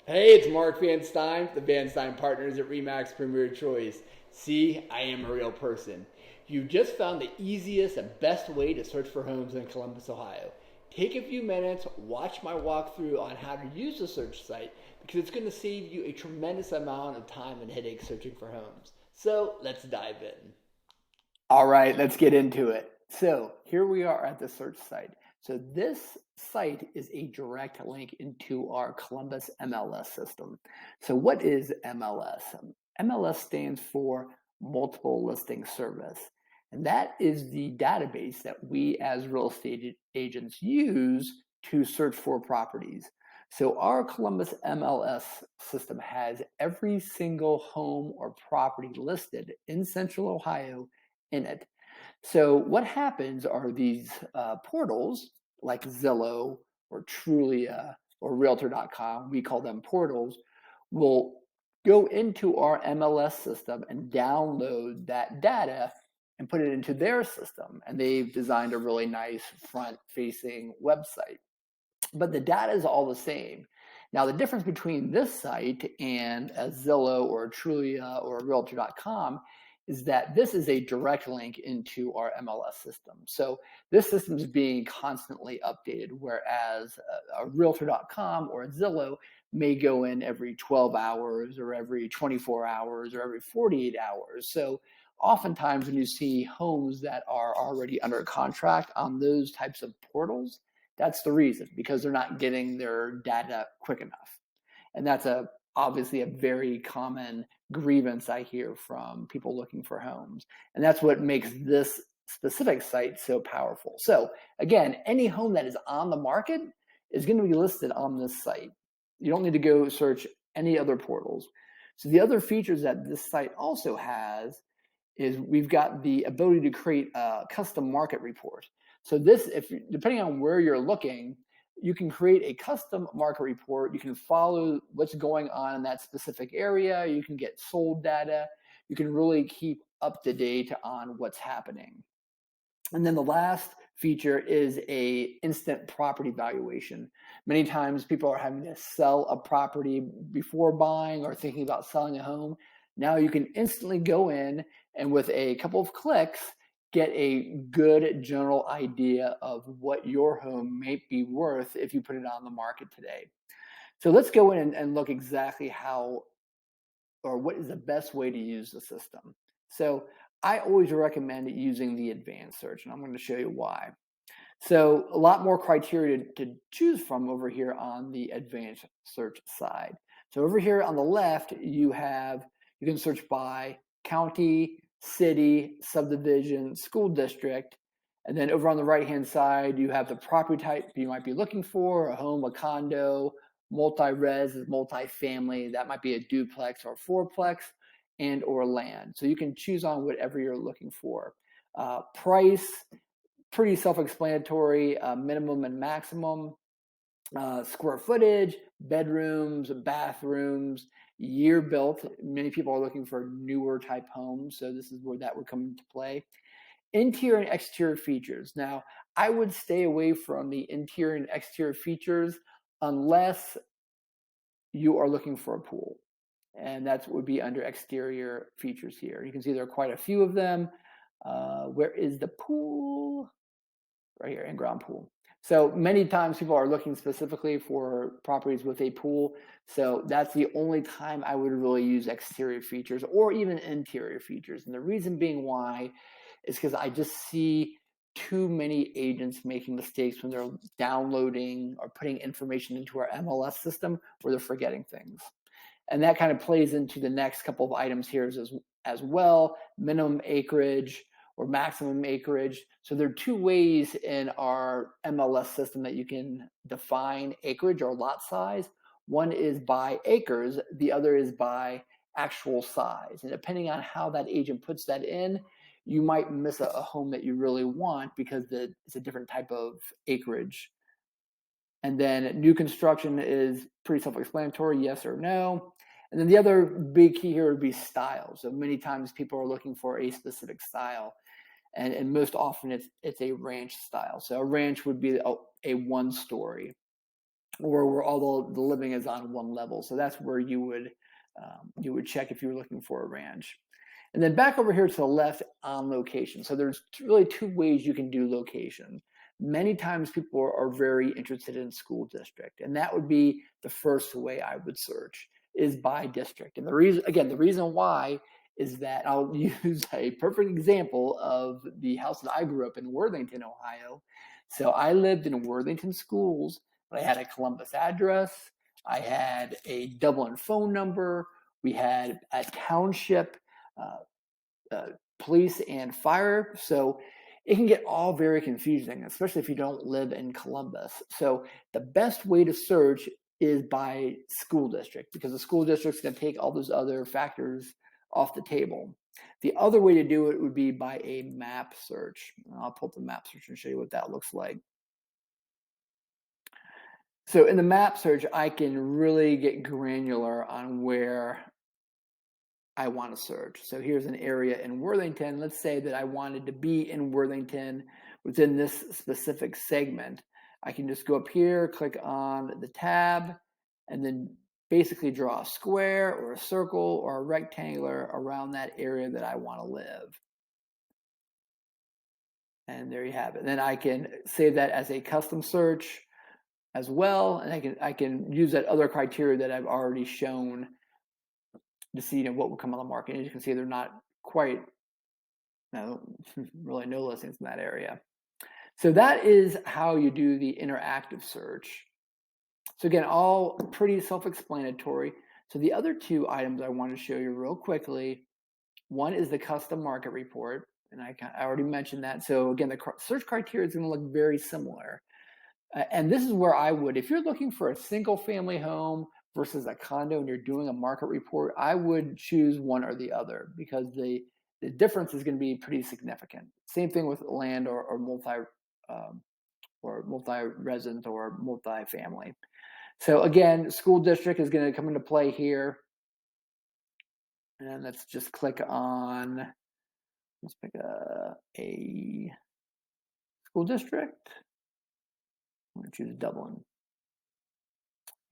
Hey, it's Marc Van Steyn, the Van Steyn Partners at Remax Premier Choice. See, I am a real person. You just found the easiest and best way to search for homes in Columbus, Ohio. Take a few minutes, watch my walkthrough on how to use the search site because it's going to save you a tremendous amount of time and headache searching for homes. So let's dive in. All right, let's get into it. So here we are at the search site. So this site is a direct link into our Columbus MLS system. So what is MLS? MLS stands for Multiple Listing Service. And that is the database that we as real estate agents use to search for properties. So our Columbus MLS system has every single home or property listed in Central Ohio in it. So what happens are these portals like Zillow or Trulia or Realtor.com, we call them portals, will go into our MLS system and download that data and put it into their system. And they've designed a really nice front-facing website. But the data is all the same. Now, the difference between this site and a Zillow or a Trulia or a Realtor.com is that this is a direct link into our MLS system. So this system is being constantly updated, whereas a Realtor.com or a Zillow may go in every 12 hours or every 24 hours or every 48 hours. So oftentimes when you see homes that are already under contract on those types of portals, that's the reason, because they're not getting their data quick enough. And that's obviously a very common grievance I hear from people looking for homes. And that's what makes this specific site so powerful. So again, any home that is on the market is going to be listed on this site. You don't need to go search any other portals. So the other features that this site also has is we've got the ability to create a custom market report. So this, if depending on where you're looking, you can create a custom market report. You can follow what's going on in that specific area. You can get sold data. You can really keep up to date on what's happening. And then the last feature is a instant property valuation. Many times people are having to sell a property before buying or thinking about selling a home. Now you can instantly go in and with a couple of clicks, get a good general idea of what your home may be worth if you put it on the market today. So let's go in and look exactly how or what is the best way to use the system. So I always recommend using the advanced search, and I'm going to show you why. So a lot more criteria to choose from over here on the advanced search side. So over here on the left, you can search by county, city, subdivision, school district. And then over on the right-hand side, you have the property type you might be looking for, a home, a condo, multi-res is multi-family. That might be a duplex or fourplex and or land. So you can choose on whatever you're looking for. Price, pretty self-explanatory, minimum and maximum. Square footage, bedrooms, bathrooms, year built. Many people are looking for newer type homes, so this is where that would come into play. Interior and exterior features. Now, I would stay away from the interior and exterior features unless you are looking for a pool. And that would be under exterior features here. You can see there are quite a few of them. Where is the pool? Right here, in-ground pool. So many times people are looking specifically for properties with a pool. So that's the only time I would really use exterior features or even interior features. And the reason being why is because I just see too many agents making mistakes when they're downloading or putting information into our MLS system where they're forgetting things. And that kind of plays into the next couple of items here as well, minimum acreage or maximum acreage. So there are two ways in our MLS system that you can define acreage or lot size. One is by acres, the other is by actual size. And depending on how that agent puts that in, you might miss a home that you really want because it's a different type of acreage. And then new construction is pretty self-explanatory, yes or no. And then the other big key here would be style. So many times people are looking for a specific style. And most often it's a ranch style. So a ranch would be a one story. or where all the living is on one level. So that's where you would check if you were looking for a ranch. And then back over here to the left on location. So there's really two ways you can do location. Many times people are very interested in school district, and that would be the first way I would search is by district. And the reason why is that I'll use a perfect example of the house that I grew up in, Worthington, Ohio. So I lived in Worthington schools, but I had a Columbus address. I had a Dublin phone number. We had a township police and fire. So it can get all very confusing, especially if you don't live in Columbus. So the best way to search is by school district, because the school district's going to take all those other factors off the table. The other way to do it would be by a map search. I'll pull up the map search and show you what that looks like. So in the map search, I can really get granular on where I want to search. So here's an area in Worthington. Let's say that I wanted to be in Worthington within this specific segment. I can just go up here, click on the tab, and then basically draw a square or a circle or a rectangular around that area that I want to live. And there you have it. Then I can save that as a custom search as well, and I can use that other criteria that I've already shown to see what will come on the market. As you can see, they're not quite really no listings in that area. So that is how you do the interactive search. So again, all pretty self-explanatory. So the other two items I want to show you real quickly, one is the custom market report, and I already mentioned that. So again, the search criteria is going to look very similar. And this is where I would, if you're looking for a single family home versus a condo and you're doing a market report, I would choose one or the other, because the difference is going to be pretty significant. Same thing with land or multi-resident or multi-family. So again, school district is going to come into play here. And let's just click on, let's pick a school district. I'm going to choose Dublin.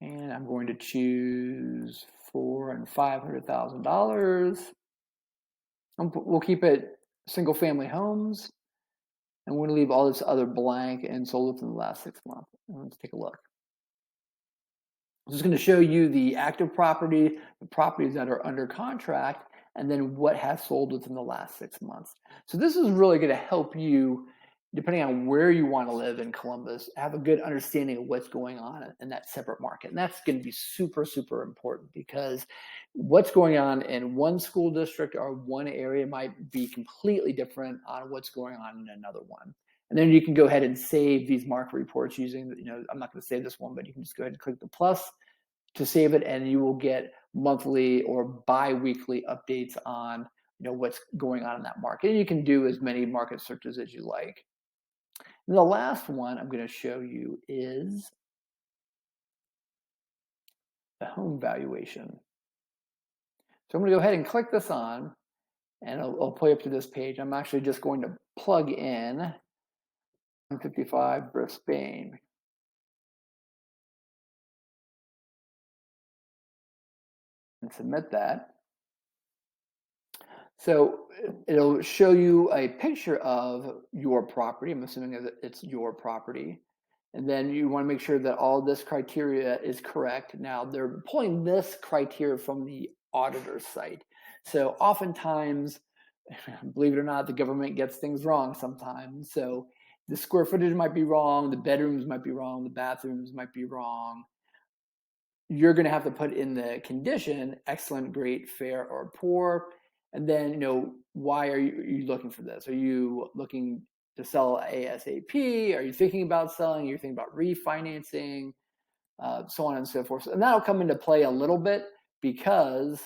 And I'm going to choose $400,000 and $500,000. We'll keep it single family homes. And we're going to leave all this other blank and sold within the last 6 months. And let's take a look. I'm just going to show you the active property, the properties that are under contract, and then what has sold within the last 6 months. So this is really going to help you, depending on where you want to live in Columbus, have a good understanding of what's going on in that separate market. And that's going to be super, super important, because what's going on in one school district or one area might be completely different on what's going on in another one. And then you can go ahead and save these market reports using, I'm not going to save this one, but you can just go ahead and click the plus to save it, and you will get monthly or bi-weekly updates on what's going on in that market. And you can do as many market searches as you like. And the last one I'm going to show you is the home valuation. So I'm going to go ahead and click this on, and I'll play up to this page. I'm actually just going to plug in 155 Brisbane. And submit that. So it'll show you a picture of your property. I'm assuming that it's your property. And then you want to make sure that all this criteria is correct. Now, they're pulling this criteria from the auditor's site. So oftentimes, believe it or not, the government gets things wrong sometimes. So the square footage might be wrong, the bedrooms might be wrong, the bathrooms might be wrong. You're going to have to put in the condition, excellent, great, fair, or poor. And then, why are you looking for this? Are you looking to sell ASAP? Are you thinking about selling? Are you thinking about refinancing? So on and so forth. And that'll come into play a little bit, because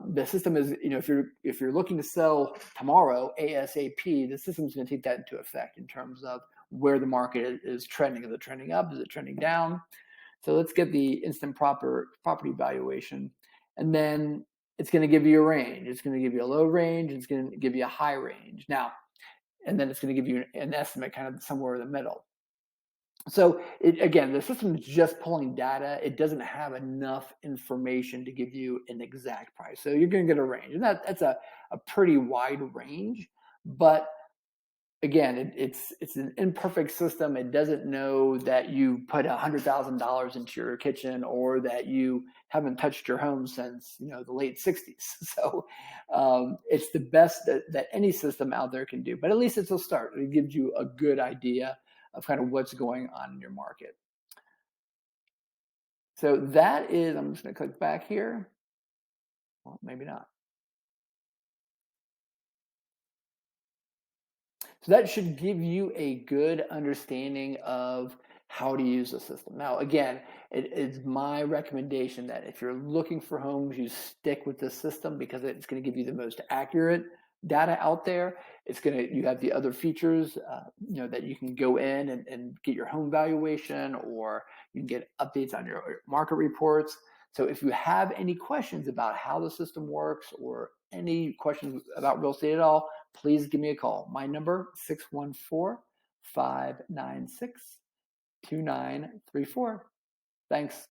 the system is, if you're looking to sell tomorrow ASAP, the system is going to take that into effect in terms of where the market is trending. Is it trending up? Is it trending down? So let's get the instant property valuation. And then it's going to give you a range. It's going to give you a low range. It's going to give you a high range. Now, and then it's going to give you an estimate kind of somewhere in the middle. So again, the system is just pulling data. It doesn't have enough information to give you an exact price. So you're going to get a range, and that's a pretty wide range. But again, it's an imperfect system. It doesn't know that you put $100,000 into your kitchen or that you haven't touched your home since the late '60s. So it's the best that any system out there can do. But at least it's a start. It gives you a good idea of kind of what's going on in your market. So that is, I'm just going to click back here. Well, maybe not. So that should give you a good understanding of how to use the system. Now, again, it is my recommendation that if you're looking for homes, you stick with this system because it's going to give you the most accurate data out there. You have the other features, that you can go in and get your home valuation, or you can get updates on your market reports. So if you have any questions about how the system works or any questions about real estate at all, please give me a call. My number, 614-596-2934. Thanks.